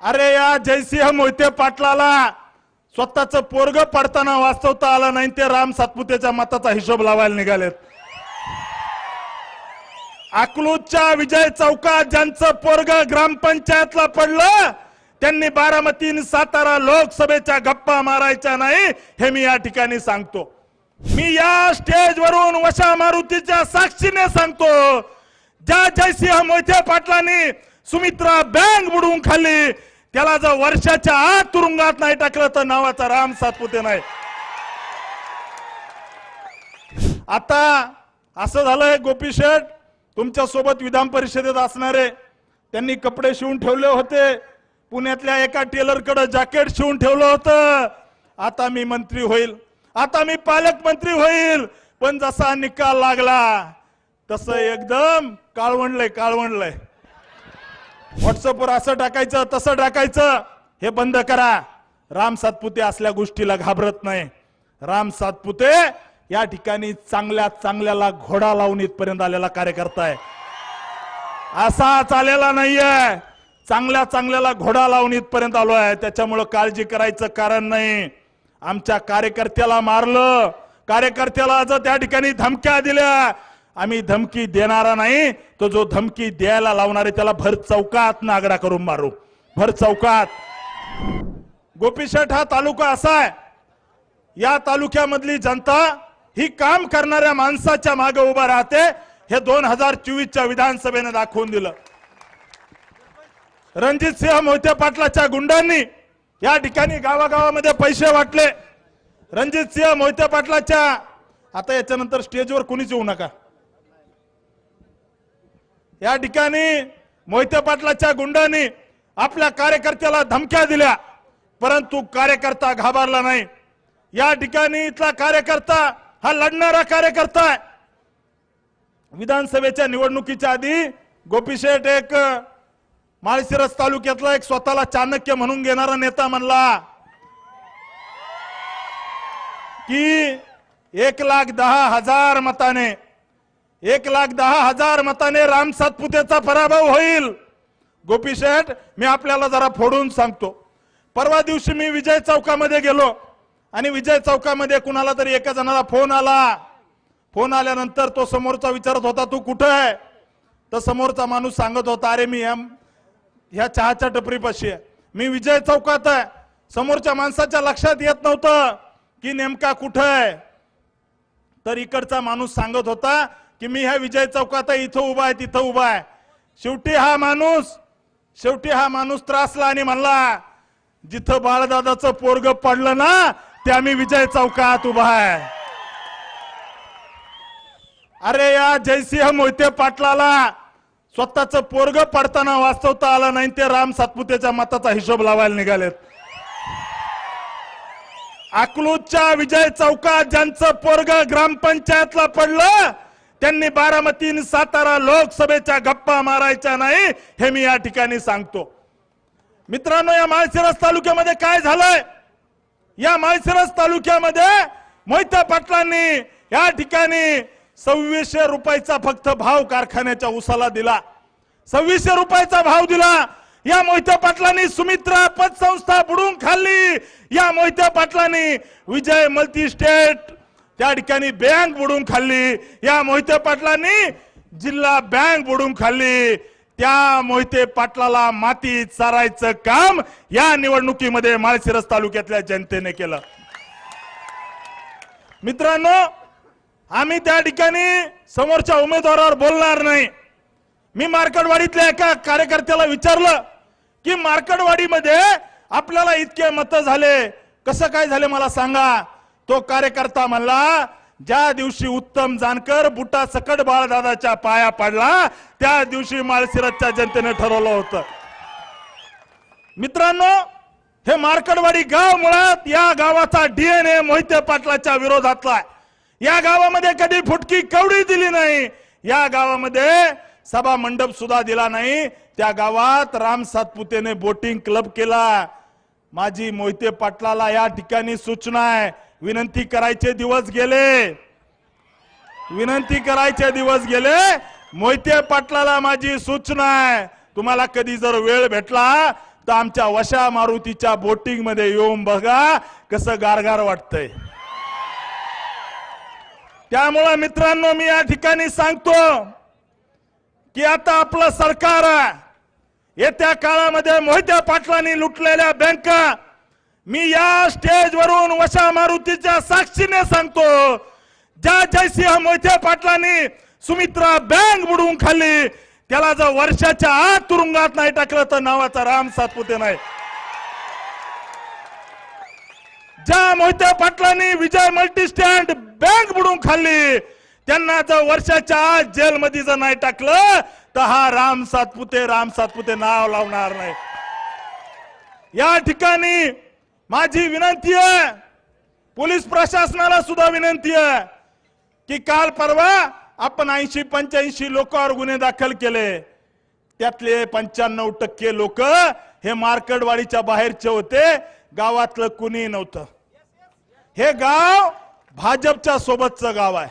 अरे या जयसिंह मोहिते पाटलाला स्वतःचं पोरग पडताना वाचवता आलं नाही, ते राम सातपुतेच्या मताचा हिशोब लावायला निघालेत. अकलूजच्या विजय चौकात ज्यांचं पोरग ग्रामपंचायतला पडलं त्यांनी बारामती आणि सातारा लोकसभेच्या गप्पा मारायच्या नाही, हे मी या ठिकाणी सांगतो. मी या स्टेजवरून वशा मारुतीच्या साक्षीने सांगतो, ज्या जयसिंह मोहिते पाटलांनी सुमित्रा बँक बुडवून खाल्ली त्याला जर वर्षाच्या आत तुरुंगात नाही टाकलं तर नावाचा राम सातपुते नाही. आता असं झालंय, गोपी शेठ तुमच्या सोबत विधान परिषदेत असणारे त्यांनी कपडे शिवून ठेवले होते, पुण्यातल्या एका टेलरकडे जॅकेट शिवून ठेवलं होतं. आता मी मंत्री होईल, आता मी पालकमंत्री होईल, पण जसा निकाल लागला तसं एकदम काळवंडलंय. व्हॉट्सअपवर असं टाकायचं तसं टाकायचं हे बंद करा. राम सातपुते असल्या गोष्टीला घाबरत नाही. राम सातपुते या ठिकाणी चांगल्याला घोडा लावून इथपर्यंत आलेला कार्यकर्ता आहे, असा चालेला नाहीये. चांगल्याला घोडा लावून इथपर्यंत आलो आहे, त्याच्यामुळे काळजी करायचं कारण नाही. आमच्या कार्यकर्त्याला मारलं, कार्यकर्त्याला जर त्या ठिकाणी धमक्या दिल्या, आम्ही धमकी देणारा नाही, तो जो धमकी द्यायला लावणारे त्याला भर चौकात नागडा करून मारू, भर चौकात. गोपीशेठ हा तालुका असा आहे, या तालुक्यामधली जनता ही काम करणाऱ्या माणसाच्या मागे उभा राहते, हे 2024च्या विधानसभेने दाखवून दिलं. रणजितसिंह मोहिते पाटलाच्या गुंडांनी या ठिकाणी गावागावामध्ये पैसे वाटले. रणजितसिंह मोहिते पाटलाच्या, आता याच्यानंतर स्टेजवर कोणीच येऊ नका, या ठिकाणी मोहिते पाटलाच्या गुंडांनी आपल्या कार्यकर्त्याला धमक्या दिल्या, परंतु कार्यकर्ता घाबरला नाही. या ठिकाणी इथला कार्यकर्ता हा लढणारा कार्यकर्ता आहे. विधानसभेच्या निवडणुकीच्या आधी गोपीशेठ एक माळशिरस तालुक्यातला एक स्वतःला चाणक्य म्हणून घेणारा नेता म्हणला की 1,10,000 मताने 1,10,000 मताने राम सातपुतेचा पराभव होईल. गोपीशेठ मी आपल्याला जरा फोडून सांगतो, परवा दिवशी मी विजय चौकामध्ये गेलो आणि विजय चौकामध्ये कुणाला तरी एका जणाला फोन आला. फोन आल्यानंतर तो समोरचा विचारत होता तू कुठे आहे, तर समोरचा माणूस सांगत होता अरे मी ह्या चहाच्या टपरीपाशी आहे, मी विजय चौकात आहे. समोरच्या माणसाच्या लक्षात येत नव्हतं की नेमका कुठे आहे, तर इकडचा माणूस सांगत होता की मी ह्या विजय चौकात आहे, इथं उभा आहे तिथं उभा आहे. शेवटी हा माणूस त्रासला आणि म्हणला जिथं बाळदादाचं पोरग पडलं ना ते आम्ही विजय चौकात उभा आहे. अरे या जयसिंह मोहिते पाटलाला स्वतःचं पोरग पडताना वाचवता आलं नाही, ते राम सातपुतेच्या मताचा हिशोब लावायला निघालेत. अकलूजच्या विजय चौकात ज्यांचं पोरग ग्रामपंचायतला पडलं त्यांनी बारामती आणि सातारा लोकसभेच्या गप्पा मारायच्या नाही, हे मी या ठिकाणी सांगतो. मित्रांनो, या माळशिरस तालुक्यामध्ये काय झालंय, या माळशिरस तालुक्यामध्ये मोहिते पाटलांनी या ठिकाणी 2600 रुपयाचा फक्त भाव कारखान्याच्या उसाला दिला, 2600 रुपयाचा भाव दिला. या मोहिते पाटलांनी सुमित्रा पतसंस्था बुडून खाल्ली, या मोहिते पाटलांनी विजय मल्टी स्टेट त्या ठिकाणी बँक बुडून खाल्ली, या मोहिते पाटलांनी जिल्हा बँक बुडून खाल्ली. त्या मोहिते पाटलाला माती चारायचं काम या निवडणुकीमध्ये माळशिरस तालुक्यातल्या जनतेने केलं. मित्रांनो, आम्ही त्या ठिकाणी समोरच्या उमेदवारावर बोलणार नाही. मी मार्कडवाडीतल्या एका कार्यकर्त्याला विचारलं की मार्कडवाडीमध्ये आपल्याला इतके मत झाले, कसं काय झाले मला सांगा. तो कार्यकर्ता म्हणला ज्या दिवशी उत्तम जानकर बुटा सकट बाळदादाच्या पाया पडला त्या दिवशी माळशिरसच्या जनतेने ठरवलं होतं. मित्रांनो, हे मार्कडवाडी गाव मुळात या गावाचा DNA मोहिते पाटलाच्या विरोधातला आहे. या गावामध्ये कधी फुटकी कवडी दिली नाही, या गावामध्ये सभा मंडप सुद्धा दिला नाही. त्या गावात राम सातपुतेने बोटिंग क्लब केला. माझी मोहिते पाटलाला या ठिकाणी सूचना आहे, विनंती करायचे दिवस गेले, विनंती करायचे दिवस गेले. मोहिते पाटलाला माझी सूचना आहे, तुम्हाला कधी जर वेळ भेटला तर आमच्या वशा मारुतीच्या बोटिंग मध्ये येऊन बघा कसं गारगार वाटतंय। त्यामुळे मित्रांनो मी या ठिकाणी सांगतो की आता आपलं सरकार येत्या काळामध्ये मोहिते पाटलांनी लुटलेल्या बँका मी या स्टेजवरून वशा मारुतीच्या साक्षीने सांगतो, ज्या जयसिंह मोहिते पाटलांनी सुमित्रा बँक बुडवून खाल्ली त्याला जर वर्षाच्या आत तुरुंगात नाही टाकलं तर नावाचा राम सातपुते नाही। ज्या मोहिते पाटलांनी विजय मल्टीस्टँड बँक बुडवून खाल्ली त्यांना जर वर्षाच्या आत जेलमध्ये जर नाही टाकलं तर हा राम सातपुते नाव लावणार नाही। या ठिकाणी माझी विनंती आहे, पोलीस प्रशासनाला सुद्धा विनंती आहे की काल परवा आपण 80-85 लोकांवर गुन्हे दाखल केले, त्यातले 95% लोक हे मार्केटवाडीच्या बाहेरचे होते, गावातलं कुणी नव्हतं। हे गाव भाजपच्या सोबतचं गाव आहे,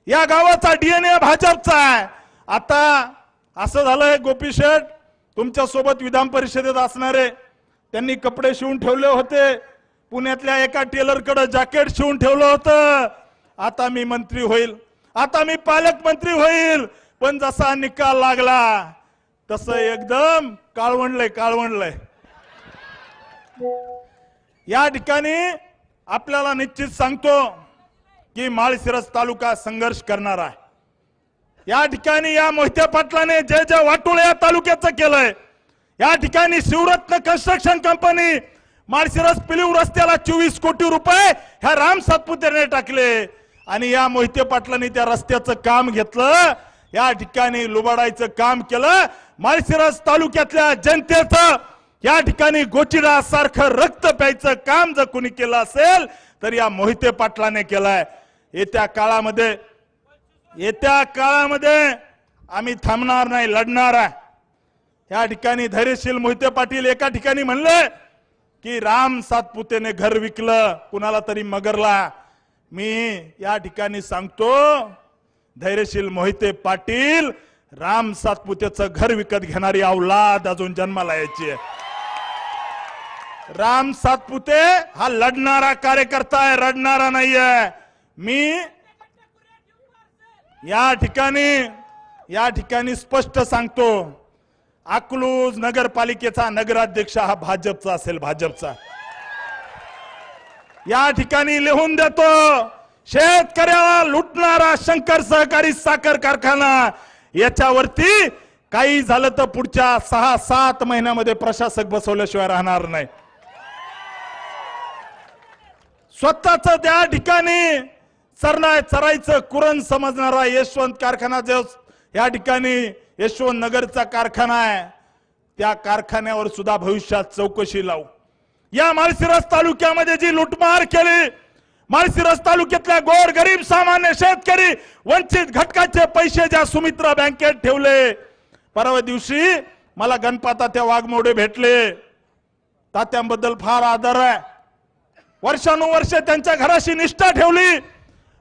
या गावाचा DNA भाजपचा आहे। आता असं झालंय गोपी शेठ तुमच्या सोबत विधान परिषदेत असणारे त्यांनी कपडे शिवून ठेवले होते, पुण्यातल्या एका टेलरकडे जॅकेट शिवून ठेवलं होतं, आता मी मंत्री होईल, आता मी पालकमंत्री होईल, पण जसा निकाल लागला तसं एकदम काळवंडलंय। या ठिकाणी आपल्याला निश्चित सांगतो की माळशिरस तालुका संघर्ष करणार आहे। या ठिकाणी या मोहिते पाटलाने जे वाटोळ या तालुक्याचं केलंय, या ठिकाणी शिवरत्न कन्स्ट्रक्शन कंपनी माळशिरस पिलीव रस्त्याला 24 कोटी रुपये ह्या राम सातपुतेने टाकले आणि या मोहिते पाटलांनी त्या रस्त्याचं काम घेतलं, या ठिकाणी लुबाडायचं काम केलं। माळशिरस तालुक्यातल्या जनतेचं या ठिकाणी गोचिडा सारखं रक्त प्यायचं काम जर कोणी केलं असेल तर या मोहिते पाटलाने केलंय। येत्या काळामध्ये आम्ही थांबणार नाही, लढणार आहे। या ठिकाणी धैर्यशील मोहिते पाटील एका ठिकाणी म्हणले की राम सातपुतेने घर विकलं कुणाला तरी मगरला। मी या ठिकाणी सांगतो धैर्यशील मोहिते पाटील राम सातपुतेचं घर विकत घेणारी औलाद अजून जन्माला यायची आहे। राम सातपुते हा लढणारा कार्यकर्ता आहे, रडणारा नाहीये। मी या ठिकाणी स्पष्ट सांगतो, अकलूज नगरपालिकेचा नगराध्यक्ष हा भाजपचा असेल, भाजपचा। या ठिकाणी लिहून देतो, शेतकऱ्याला लुटणारा शंकर सहकारी साखर कारखाना याच्यावरती काही झालं तर पुढच्या 6-7 महिन्यामध्ये प्रशासक बसवल्याशिवाय राहणार नाही। स्वतःच त्या ठिकाणी चरायचं कुरण समजणारा यशवंत कारखाना जो या ठिकाणी यशवंत नगरचा कारखाना आहे, त्या कारखान्यावर सुद्धा भविष्यात चौकशी लावू। या माळशिरस तालुक्यामध्ये जी लुटमार केली, माळशिरस तालुक्यातल्या गोरगरीब सामान्य शेतकरी वंचित घटकाचे पैसे ज्या सुमित्रा बँकेत ठेवले, परवा दिवशी मला गणपतात्या वाघमोडे भेटले, तात्यांबद्दल फार आदर आहे, वर्षानुवर्षे त्यांच्या घराशी निष्ठा ठेवली,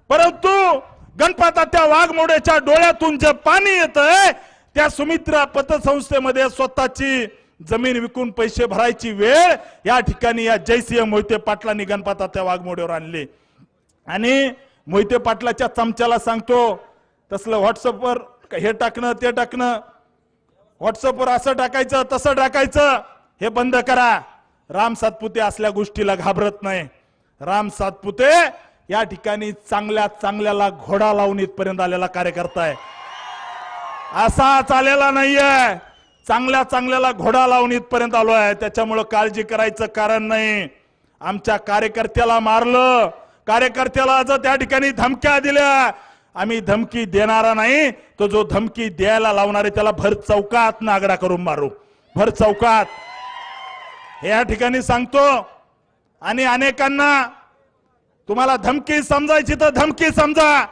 परंतु गणपतात्या वाघमोडेच्या डोळ्यातून जे पाणी येतंय त्या सुमित्रा पतसंस्थेमध्ये स्वतःची जमीन विकून पैसे भरायची वेळ या ठिकाणी या जयसिंह मोहिते पाटलांनी गणपतात्या वाघमोडेवर आणली। आणि मोहिते पाटलाच्या चमच्याला सांगतो, तसलं व्हॉट्सअपवर हे टाकणं ते टाकणं, व्हॉट्सअपवर असं टाकायचं तसं टाकायचं हे बंद करा। राम सातपुते असल्या गोष्टीला घाबरत नाही। राम सातपुते या ठिकाणी चांगल्याला घोडा लावून इथपर्यंत आलेला कार्यकर्ता आहे, असा चालेला नाहीये, चांगल्याला घोडा लावून इथपर्यंत आलो आहे। त्याच्यामुळे काळजी करायचं कारण नाही। आमच्या कार्यकर्त्याला मारलं, कार्यकर्त्याला जर त्या ठिकाणी धमक्या दिल्या, आम्ही धमकी देणारा नाही, तो जो धमकी द्यायला लावणार आहे त्याला भर चौकात नागडा करून मारू, भर चौकात। या ठिकाणी सांगतो आणि अनेकांना तुम्हाला धमकी समजायची तर धमकी समजा,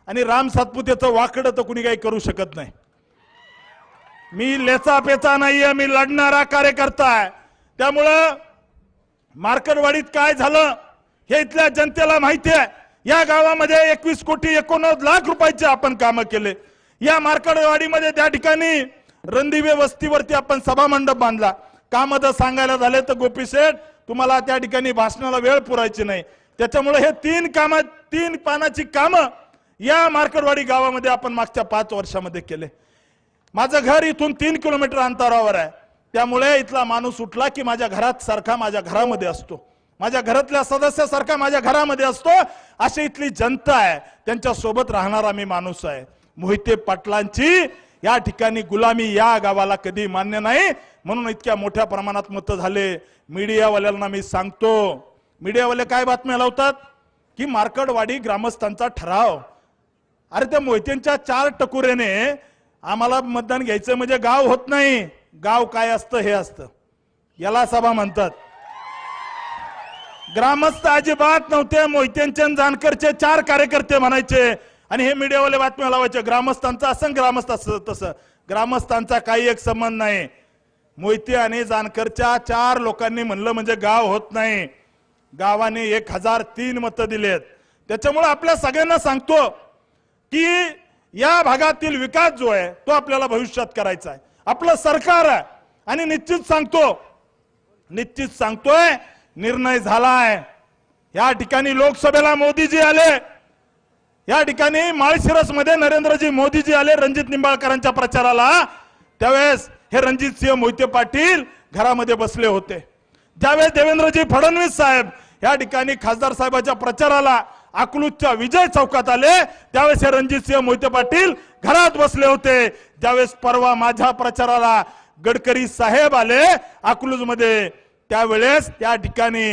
आणि राम सातपुतेचं वाकडं तर कुणी काही करू शकत नाही। मी लेचा पेचा नाहीये, मी लढणारा कार्यकर्ता आहे। त्यामुळं मार्केटवाडीत काय झालं हे इथल्या जनतेला माहिती आहे। या गावामध्ये 21 कोटी 89 लाख रुपयाचे आपण कामं केले। या मार्केटवाडीमध्ये त्या ठिकाणी रणदिवे वस्तीवरती आपण सभा मंडप बांधला, काम जर सांगायला झाले तर गोपी शेठ तुम्हाला त्या ठिकाणी भाषणाला वेळ पुरायची नाही। त्याच्यामुळे हे तीन पानाची कामं या मार्कडवाडी गावामध्ये आपण मागच्या 5 वर्षामध्ये केले। माझं घर इथून 3 किलोमीटर अंतरावर आहे, त्यामुळे इथला माणूस उठला की माझ्या घरात सारखा माझ्या घरामध्ये असतो, माझ्या घरातल्या सदस्यासारखा माझ्या घरामध्ये असतो, अशी इथली जनता आहे, त्यांच्या सोबत राहणारा मी माणूस आहे। मोहिते पाटलांची या ठिकाणी गुलामी या गावाला कधी मान्य नाही, म्हणून इतक्या मोठ्या प्रमाणात मत झाले। मीडियावाल्यांना मी सांगतो, मीडियावाले काय बातम्या लावतात की मार्कडवाडी ग्रामस्थांचा ठराव, अरे त्या मोहितेंच्या 4 टकुरेने आम्हाला मतदान घ्यायचं म्हणजे गाव होत नाही। गाव काय असतं हे असतं, याला सभा म्हणतात। ग्रामस्थ अजिबात नव्हते, मोहितेंचे जानकरचे 4 कार्यकर्ते म्हणायचे आणि हे मीडियावाले बातम्या लावायचे ग्रामस्थांचा असं ग्रामस्थ असं तसं। ग्रामस्थांचा काही एक संबंध नाही। मोहिते आणि जानकरच्या 4 लोकांनी म्हणलं म्हणजे गाव होत नाही। गावाने 1003 मतं दिलेत। त्याच्यामुळे आपल्या सगळ्यांना सांगतो की या भागातील विकास जो आहे तो आपल्याला भविष्यात करायचा आहे, आपलं सरकार आहे आणि निश्चित सांगतोय निर्णय झालाय। या ठिकाणी लोकसभेला मोदीजी आले, या ठिकाणी माळशिरस मध्ये नरेंद्रजी मोदीजी आले रणजित निंबाळकरांच्या प्रचाराला, त्यावेळेस हे रणजितसिंह मोहिते पाटील घरामध्ये बसले होते। ज्यावेळेस देवेंद्रजी फडणवीस साहेब या ठिकाणी खासदार साहेबांच्या प्रचाराला अकलूजच्या विजय चौकात आले, त्यावेळेस हे रणजितसिंह मोहिते पाटील घरात बसले होते। ज्यावेळेस परवा माझ्या प्रचाराला गडकरी साहेब आले अकलूज मध्ये, त्यावेळेस त्या ठिकाणी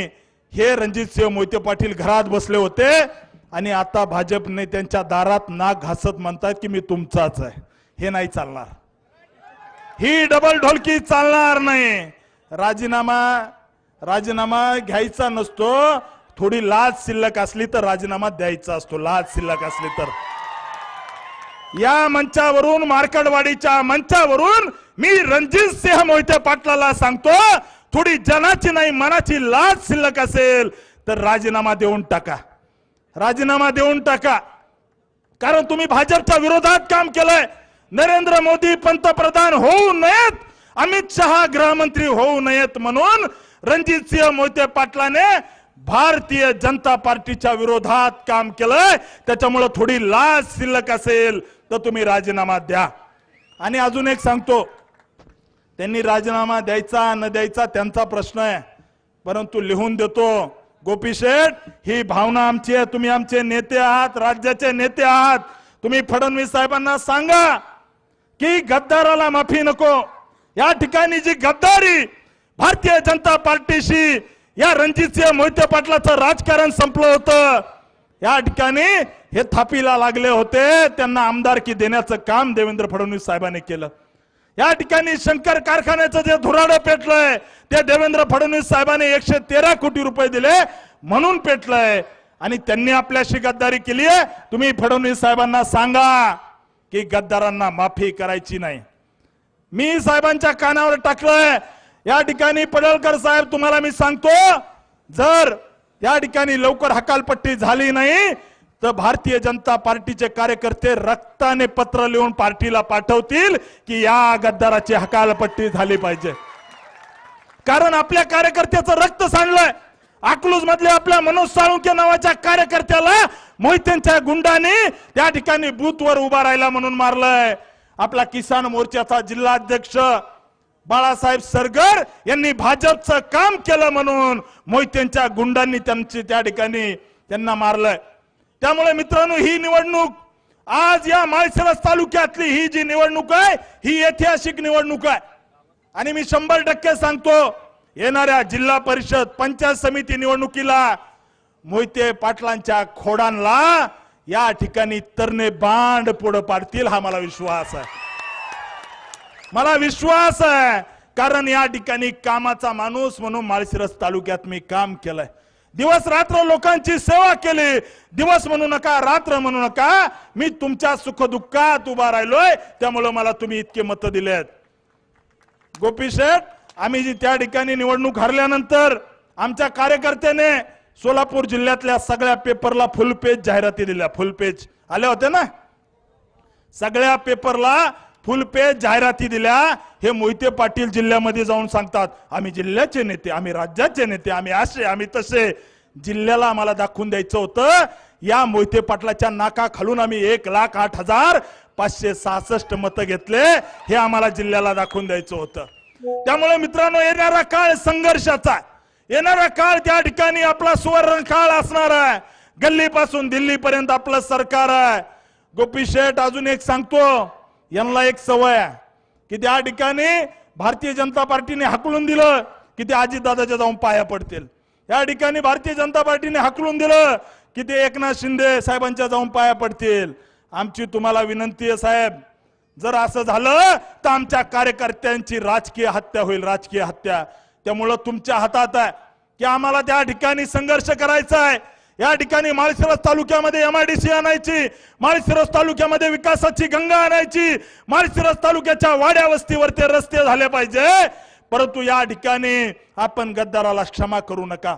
हे रणजितसिंह मोहिते पाटील घरात बसले होते आणि आता भाजप नेत्यांच्या दारात नाक घासत म्हणतात की मी तुमचाच आहे। हे नाही चालणार, ही डबल ढोलकी चालणार नाही। राजीनामा घ्यायचा नसतो, थोडी लाज शिल्लक असली तर राजीनामा द्यायचा असतो, लाज शिल्लक असली तर। या मंचावरून मार्कडवाडीच्या मंचावरून मी रणजितसिंह मोहिते पाटलाला सांगतो, थोडी जनाची नाही मनाची लाज शिल्लक असेल तर राजीनामा देऊन टाका, राजीनामा देऊन टाका। कारण तुम्ही भाजपच्या विरोधात काम केलंय। नरेंद्र मोदी पंतप्रधान होऊ नयेत, अमित शहा गृहमंत्री होऊ नयेत म्हणून रणजितसिंह मोहिते पाटलाने भारतीय जनता पार्टीच्या विरोधात काम केलंय। त्याच्यामुळे थोडी लाज शिल्लक असेल तर तुम्ही राजीनामा द्या। आणि अजून एक सांगतो, त्यांनी राजीनामा द्यायचा न द्यायचा त्यांचा प्रश्न आहे, परंतु लिहून देतो गोपी शेठ, ही भावना आमची आहे। तुम्ही आमचे नेते आहात, राज्याचे नेते आहात, तुम्ही फडणवीस साहेबांना सांगा की गद्दाराला माफी नको। या ठिकाणी जी गद्दारी भारतीय जनता पार्टीशी या रणजितसिंह मोहिते पाटलाचं राजकारण संपलं होतं, या ठिकाणी हे थापीला लागले होते, त्यांना आमदारकी देण्याचं काम देवेंद्र फडणवीस साहेबांनी केलं। या ठिकाणी शंकर कारखान्याचं जे धुराडं पेटलंय ते देवेंद्र फडणवीस साहेबांनी 113 कोटी रुपये दिले म्हणून पेटलंय आणि त्यांनी आपल्याशी गद्दारी केली आहे। तुम्ही फडणवीस साहेबांना सांगा की गद्दारांना माफी करायची नाही। मी साहेबांच्या कानावर टाकलंय, या ठिकाणी पडळकर साहेब तुम्हाला मी सांगतो, जर या ठिकाणी लवकर हकालपट्टी झाली नाही तर भारतीय जनता पार्टीचे कार्यकर्ते रक्ताने पत्र लिहून पार्टीला पाठवतील की या गद्दाराची हकालपट्टी झाली पाहिजे। कारण आपल्या कार्यकर्त्याचं रक्त सांडलंय। अकलूज मधल्या आपल्या मनोज साळुंके नावाच्या कार्यकर्त्याला मोहितेंच्या गुंडांनी त्या ठिकाणी बूथवर उभा राहिला म्हणून मारलंय। आपला किसान मोर्चाचा जिल्हाध्यक्ष बाळासाहेब सरगर यांनी भाजपचं काम केलं म्हणून मोहितेंच्या गुंडांनी त्या ठिकाणी त्यांना मारलंय। त्यामुळे मित्रांनो, ही निवडणूक आज या माळशिरस तालुक्यातली ही जी निवडणूक आहे ही ऐतिहासिक निवडणूक आहे आणि मी 100% सांगतो, येणाऱ्या जिल्हा परिषद पंचायत समिती निवडणुकीला मोहिते पाटलांच्या खोडांना या ठिकाणी तरणे बांड पुढे पाडतील, हा मला विश्वास आहे। मला विश्वास आहे, कारण या ठिकाणी कामाचा माणूस म्हणून माळशिरस तालुक्यात मी काम केलंय। दिवस रात्र लोकांची सेवा केली, दिवस म्हणू नका रात्र म्हणू नका, मी तुमच्या सुखदुःखात उभा राहिलोय, त्यामुळे मला तुम्ही इतके मत दिलेत। गोपी शेठ, आम्ही जी त्या ठिकाणी निवडणूक हरल्यानंतर आमच्या कार्यकर्त्याने सोलापूर जिल्ह्यातल्या सगळ्या पेपरला फुल पेज जाहिराती दिल्या, फुल पेज आले होते ना, सगळ्या पेपरला फुलपेज जाहिराती दिल्या, हे मोहिते पाटील जिल्ह्यामध्ये जाऊन सांगतात आम्ही जिल्ह्याचे नेते, आम्ही राज्याचे नेते, आम्ही असे आम्ही तसे. जिल्ह्याला आम्हाला दाखवून द्यायचं होतं या मोहिते पाटलाच्या नाका खालून आम्ही 1,08,566 मतं घेतले, हे आम्हाला जिल्ह्याला दाखवून द्यायचं होतं. त्यामुळे मित्रांनो, येणारा काळ संघर्षाचा, येणारा काळ त्या ठिकाणी आपला सुवर्ण काळ असणार आहे. गल्लीपासून दिल्लीपर्यंत आपलं सरकार आहे. गोपी शेठ अजून एक सांगतो, यांना एक सवय आहे की त्या ठिकाणी भारतीय जनता पार्टीने हाकलून दिलं की ते अजितदादाच्या जाऊन पाया पडतील. या ठिकाणी भारतीय जनता पार्टीने हाकलून दिलं की ते एकनाथ शिंदे साहेबांच्या जाऊन पाया पडतील. आमची तुम्हाला विनंती आहे साहेब, जर असं झालं तर आमच्या कार्यकर्त्यांची राजकीय हत्या होईल, राजकीय हत्या. त्यामुळं तुमच्या हातात आहे की आम्हाला त्या ठिकाणी संघर्ष करायचा आहे. या ठिकाणी माळशिरस तालुक्यामध्ये MIDC आणायची, माळशिरस तालुक्यामध्ये विकासाची गंगा आणायची, माळशिरस तालुक्याच्या वाड्या वस्तीवर ते रस्ते झाले पाहिजे. परंतु या ठिकाणी आपण गद्दाराला क्षमा करू नका.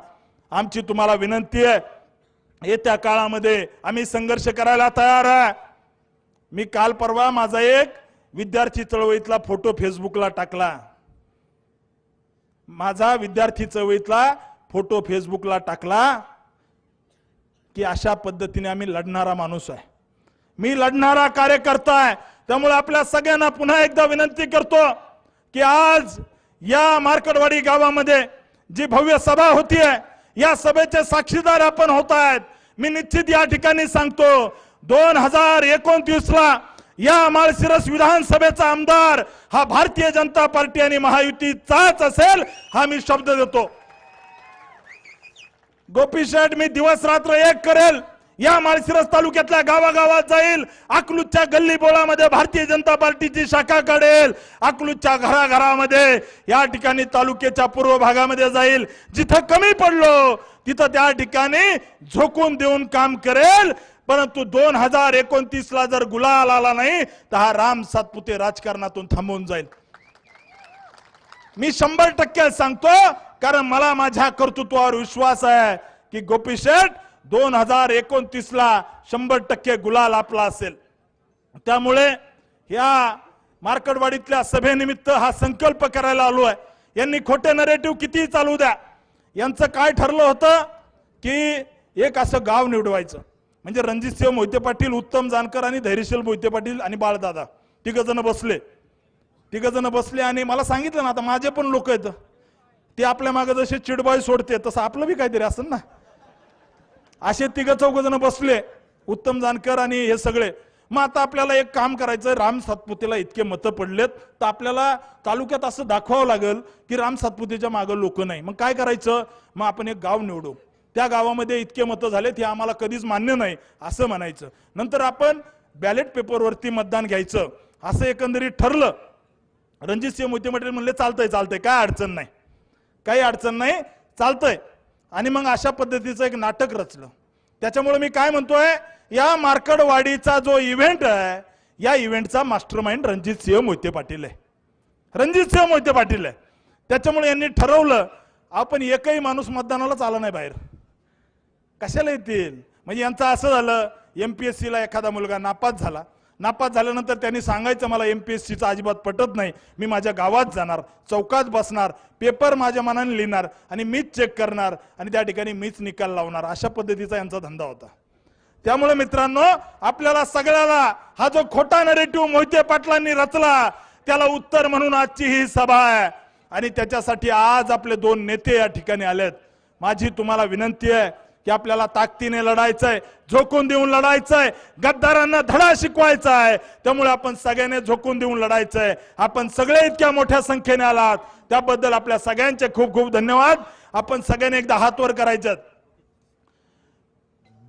आमची तुम्हाला विनंती आहे, येत्या काळामध्ये आम्ही संघर्ष करायला तयार आहे. मी काल परवा माझा एक विद्यार्थी चळवळीतला फोटो फेसबुकला टाकला. माझा विद्यार्थी चळवळीतला फोटो फेसबुकला टाकला की अशा पद्धतीने आम्ही लढणारा माणूस आहे, मी लढणारा कार्यकर्ता आहे. त्यामुळे आपल्या सगळ्यांना पुन्हा एकदा विनंती करतो की आज या मार्कडवाडी गावामध्ये जी भव्य सभा होतीये, या सभेचे साक्षीदार आपण होत आहेत. मी निश्चित या ठिकाणी सांगतो, 2029 ला या माळशिरस विधानसभेचा आमदार हा भारतीय जनता पार्टी आणि महायुतीचाच असेल, हा मी शब्द देतो. गोपी शेठ, मी दिवस रात्र एक करेल, या माळशिरस तालुक्यातल्या गावागावात जाईल, अकलूजच्या गल्ली बोळामध्ये भारतीय जनता पार्टीची शाखा काढेल, अकलूजच्या घराघरामध्ये या ठिकाणी तालुक्याच्या पूर्व भागामध्ये जाईल, जिथं कमी पडलो तिथं त्या ठिकाणी झोकून देऊन काम करेल. परंतु 2029 ला जर गुलाल आला नाही तर हा राम सातपुते राजकारणातून थांबून जाईल. मी 100% सांगतो, कारण मला माझ्या कर्तृत्वावर विश्वास आहे की गोपी शेठ 2029 ला 100% गुलाल आपला असेल. त्यामुळे या मार्कडवाडीतल्या सभेनिमित्त हा संकल्प करायला आलो आहे. यांनी खोटे नरेटिव्ह किती चालू द्या, यांचं काय ठरलं होतं की एक असं गाव निवडवायचं, म्हणजे रणजितसिंह मोहिते पाटील, उत्तम जानकर आणि धैर्यशील मोहिते पाटील आणि बाळदादा तिघजण बसले आणि मला सांगितलं ना, आता माझे पण लोक आहेत ते आपल्या मागे जसे चिडबाई सोडते तसं आपलं बी काहीतरी असेल ना. असे 3-4 जण बसले, उत्तम जानकर आणि हे सगळे. मग आता आपल्याला एक काम करायचं, राम सातपुतेला इतके मतं पडलेत तर आपल्याला तालुक्यात असं दाखवावं लागेल की राम सातपुतेच्या मागे लोक नाही. मग काय करायचं, मग आपण एक गाव निवडू, त्या गावामध्ये इतके मतं झालेत हे आम्हाला कधीच मान्य नाही असं म्हणायचं. नंतर आपण बॅलेट पेपरवरती मतदान घ्यायचं असं एकंदरीत ठरलं. रणजितसिंह मोहिते पाटील म्हणले चालतंय काय अडचण नाही, काही अडचण नाही, चालतंय. आणि मग अशा पद्धतीचं एक नाटक रचलं. त्याच्यामुळे मी काय म्हणतोय, या मार्कडवाडीचा जो इव्हेंट आहे, या इव्हेंटचा मास्टरमाइंड रणजितसिंह मोहिते पाटील आहे, रणजितसिंह मोहिते पाटील आहे. त्याच्यामुळे यांनी ठरवलं आपण एकही माणूस मतदानालाच आला नाही बाहेर, कशाला येतील. म्हणजे यांचं असं झालं, MPSC ला एखादा मुलगा नापास झाल्यानंतर त्यांनी सांगायचं मला MPSC चा अजिबात पटत नाही, मी माझ्या गावात जाणार, चौकात बसणार, पेपर माझ्या मनाने लिहिणार आणि मीच चेक करणार आणि त्या ठिकाणी मीच निकाल लावणार, अशा पद्धतीचा यांचा धंदा होता. त्यामुळे मित्रांनो, आपल्याला सगळ्याला हा जो खोटा नरेटिव्ह मोहिते पाटलांनी रचला त्याला उत्तर म्हणून आजची ही सभा आहे. आणि त्याच्यासाठी आज आपले 2 नेते या ठिकाणी आलेत. माझी तुम्हाला विनंती आहे की आपल्याला ताकदीने लढायचंय, झोकून देऊन लढायचंय, गद्दारांना धडा शिकवायचा आहे. त्यामुळे आपण सगळ्यांनी झोकून देऊन लढायचंय. आपण सगळे इतक्या मोठ्या संख्येने आलात त्याबद्दल आपल्या सगळ्यांचे खूप खूप धन्यवाद. आपण सगळ्यांनी एकदा हात वर करायचे.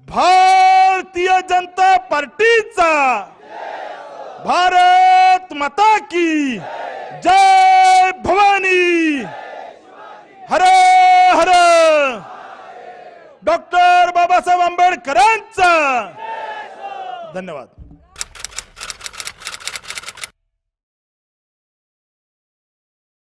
भारतीय जनता पार्टीचा, भारत माता की जय भवानी, हर हर डॉक्टर बाबासाहेब आंबेडकरांचा. धन्यवाद.